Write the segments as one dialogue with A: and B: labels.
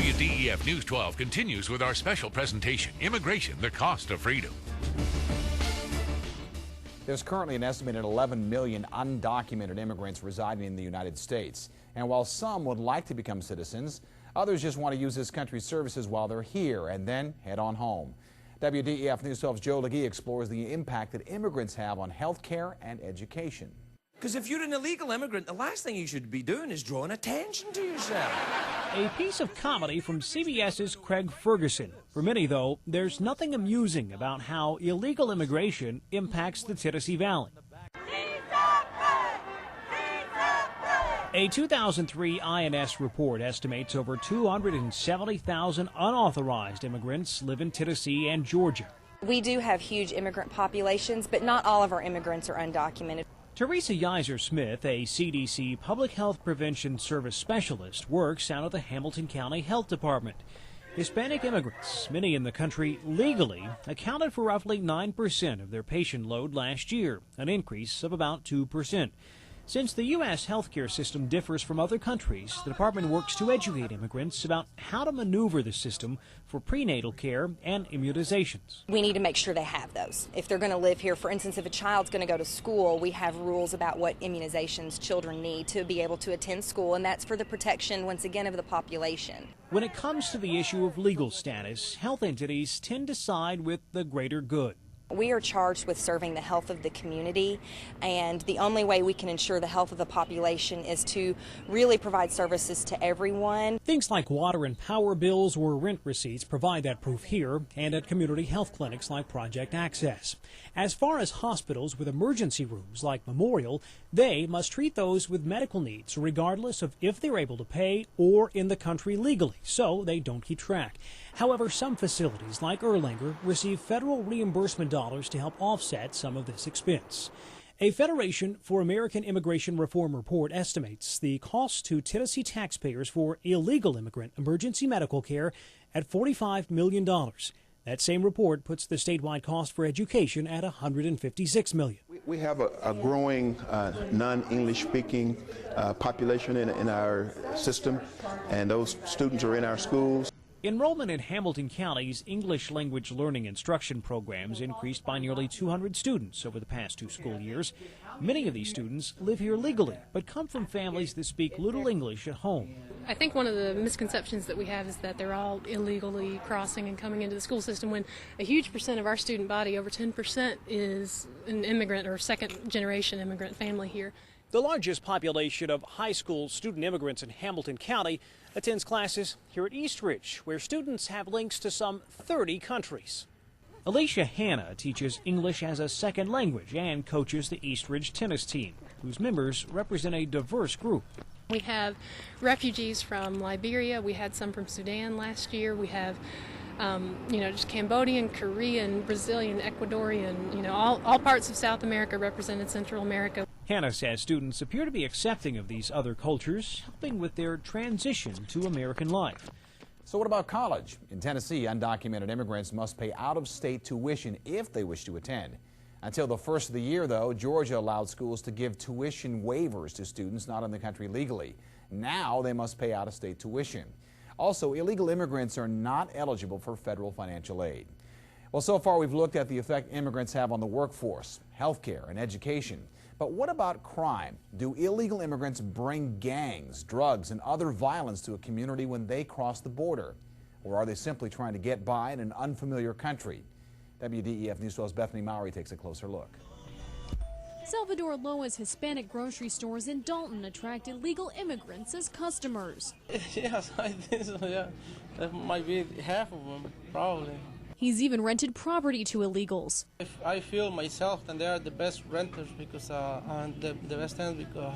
A: WDEF News 12 continues with our special presentation, Immigration, the Cost of Freedom.
B: There's currently an estimated 11 million undocumented immigrants residing in the United States. And while some would like to become citizens, others just want to use this country's services while they're here and then head on home. WDEF News 12's Joe Legee explores the impact that immigrants have on health care and education.
C: Because if you're an illegal immigrant, the last thing you should be doing is drawing attention to yourself.
D: A piece of comedy from CBS's Craig Ferguson. For many, though, there's nothing amusing about how illegal immigration impacts the Tennessee Valley. A 2003 INS report estimates over 270,000 unauthorized immigrants live in Tennessee and Georgia.
E: We do have huge immigrant populations, but not all of our immigrants are undocumented.
D: Teresa Yiser-Smith, a CDC Public Health Prevention Service specialist, works out of the Hamilton County Health Department. Hispanic immigrants, many in the country legally, accounted for roughly 9% of their patient load last year, an increase of about 2%. Since the U.S. healthcare system differs from other countries, the department works to educate immigrants about how to maneuver the system for prenatal care and immunizations.
E: We need to make sure they have those. If they're going to live here, for instance, if a child's going to go to school, we have rules about what immunizations children need to be able to attend school, and that's for the protection, once again, of the population.
D: When it comes to the issue of legal status, health entities tend to side with the greater good.
E: We are charged with serving the health of the community, and the only way we can ensure the health of the population is to really provide services to everyone.
D: Things like water and power bills or rent receipts provide that proof here and at community health clinics like Project Access. As far as hospitals with emergency rooms like Memorial, they must treat those with medical needs regardless of if they're able to pay or in the country legally, so they don't keep track. However, some facilities like Erlanger receive federal reimbursement dollars to help offset some of this expense. A Federation for American Immigration Reform report estimates the cost to Tennessee taxpayers for illegal immigrant emergency medical care at $45 million. That same report puts the statewide cost for education at $156 million.
F: We have a growing non-English speaking population in our system, and those students are in our schools.
D: Enrollment in Hamilton County's English language learning instruction programs increased by nearly 200 students over the past 2 school years. Many of these students live here legally, but come from families that speak little English at home.
G: I think one of the misconceptions that we have is that they're all illegally crossing and coming into the school system, when a huge percent of our student body, over 10%, is an immigrant or second-generation immigrant family here.
D: The largest population of high school student immigrants in Hamilton County attends classes here at Eastridge, where students have links to some 30 countries. Alicia teaches English as a second language and coaches the Eastridge tennis team, whose members represent a diverse group.
G: We have refugees from Liberia. We had some from Sudan last year. We have just Cambodian, Korean, Brazilian, Ecuadorian, all parts of South America represented Central America.
D: Hannah says students appear to be accepting of these other cultures, helping with their transition to American life.
B: So what about college? In Tennessee, undocumented immigrants must pay out-of-state tuition if they wish to attend. Until the first of the year, though, Georgia allowed schools to give tuition waivers to students not in the country legally. Now they must pay out-of-state tuition. Also, illegal immigrants are not eligible for federal financial aid. Well, so far we've looked at the effect immigrants have on the workforce, healthcare, and education. But what about crime? Do illegal immigrants bring gangs, drugs, and other violence to a community when they cross the border? Or are they simply trying to get by in an unfamiliar country? WDEF News 12's Bethany Mowry takes a closer look.
H: Salvador Loa's Hispanic grocery stores in Dalton attract illegal immigrants as customers.
I: Yes, I think so, yeah. That might be half of them, probably.
H: He's even rented property to illegals.
I: If I feel myself that they are the best renters because the best tenants because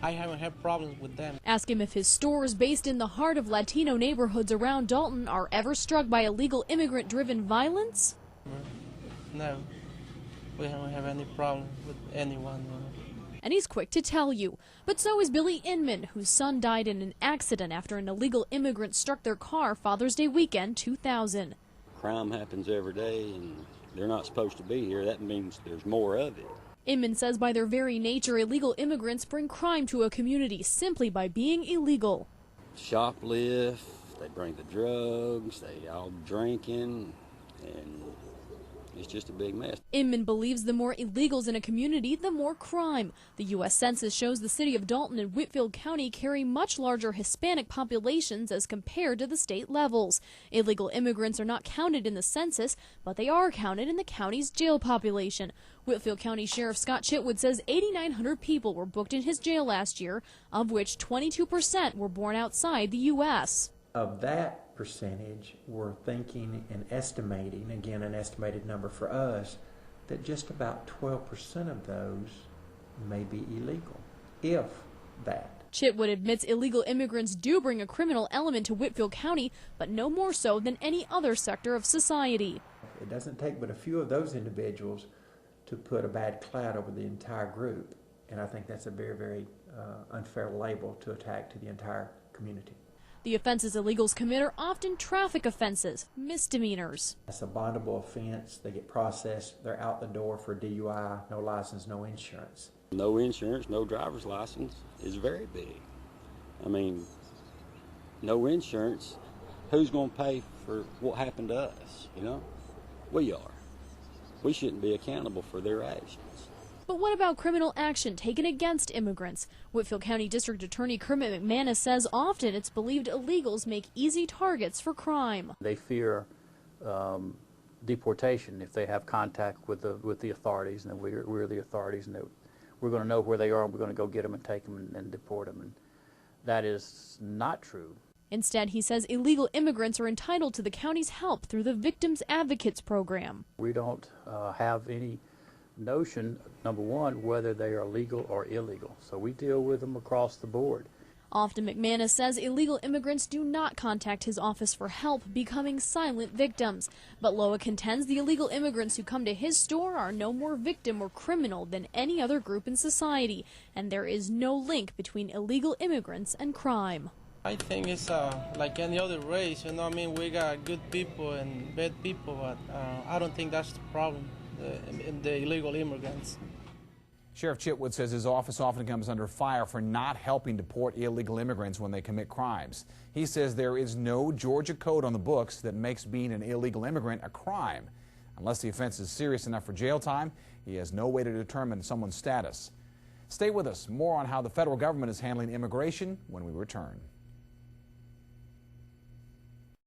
I: I haven't had problems with them.
H: Ask him if his stores based in the heart of Latino neighborhoods around Dalton are ever struck by illegal immigrant-driven violence?
I: No, we haven't had any problem with anyone.
H: And he's quick to tell you. But so is Billy Inman, whose son died in an accident after an illegal immigrant struck their car Father's Day weekend 2000.
J: Crime happens every day, and they're not supposed to be here. That means there's more of it.
H: Inman says by their very nature, illegal immigrants bring crime to a community simply by being illegal.
J: Shoplift, They bring the drugs, they all drinking, and it's just a big mess.
H: Inman believes the more illegals in a community, the more crime. The U.S. Census shows the city of Dalton and Whitfield County carry much larger Hispanic populations as compared to the state levels. Illegal immigrants are not counted in the census, but they are counted in the county's jail population. Whitfield County Sheriff Scott Chitwood says 8,900 people were booked in his jail last year, of which 22% were born outside the U.S.
K: Of that percentage, we're thinking and estimating, again an estimated number for us, that just about 12% of those may be illegal, if that.
H: Chitwood admits illegal immigrants do bring a criminal element to Whitfield County, but no more so than any other sector of society.
K: It doesn't take but a few of those individuals to put a bad cloud over the entire group, and I think that's a very, very unfair label to attack to the entire community.
H: The offenses illegals commit are often traffic offenses, misdemeanors.
K: That's a bondable offense. They get processed. They're out the door for DUI, no license, no insurance.
J: No insurance, no driver's license is very big. I mean, no insurance, who's going to pay for what happened to us, you know? We are. We shouldn't be accountable for their actions.
H: But what about criminal action taken against immigrants? Whitfield County District Attorney Kermit McManus says often it's believed illegals make easy targets for crime.
L: They fear deportation if they have contact with the authorities, and we're the authorities, and we're going to know where they are, and we're going to go get them and take them and deport them. And that is not true.
H: Instead, he says illegal immigrants are entitled to the county's help through the Victims Advocates Program.
L: We don't have any notion, number one, whether they are legal or illegal. So we deal with them across the board.
H: Often McManus says illegal immigrants do not contact his office for help, becoming silent victims. But Loa contends the illegal immigrants who come to his store are no more victim or criminal than any other group in society, and there is no link between illegal immigrants and crime.
I: I think it's like any other race, you know. I mean, we got good people and bad people, but I don't think that's the problem. The illegal immigrants.
B: Sheriff Chitwood says his office often comes under fire for not helping deport illegal immigrants when they commit crimes. He says there is no Georgia code on the books that makes being an illegal immigrant a crime. Unless the offense is serious enough for jail time, he has no way to determine someone's status. Stay with us. More on how the federal government is handling immigration when we return.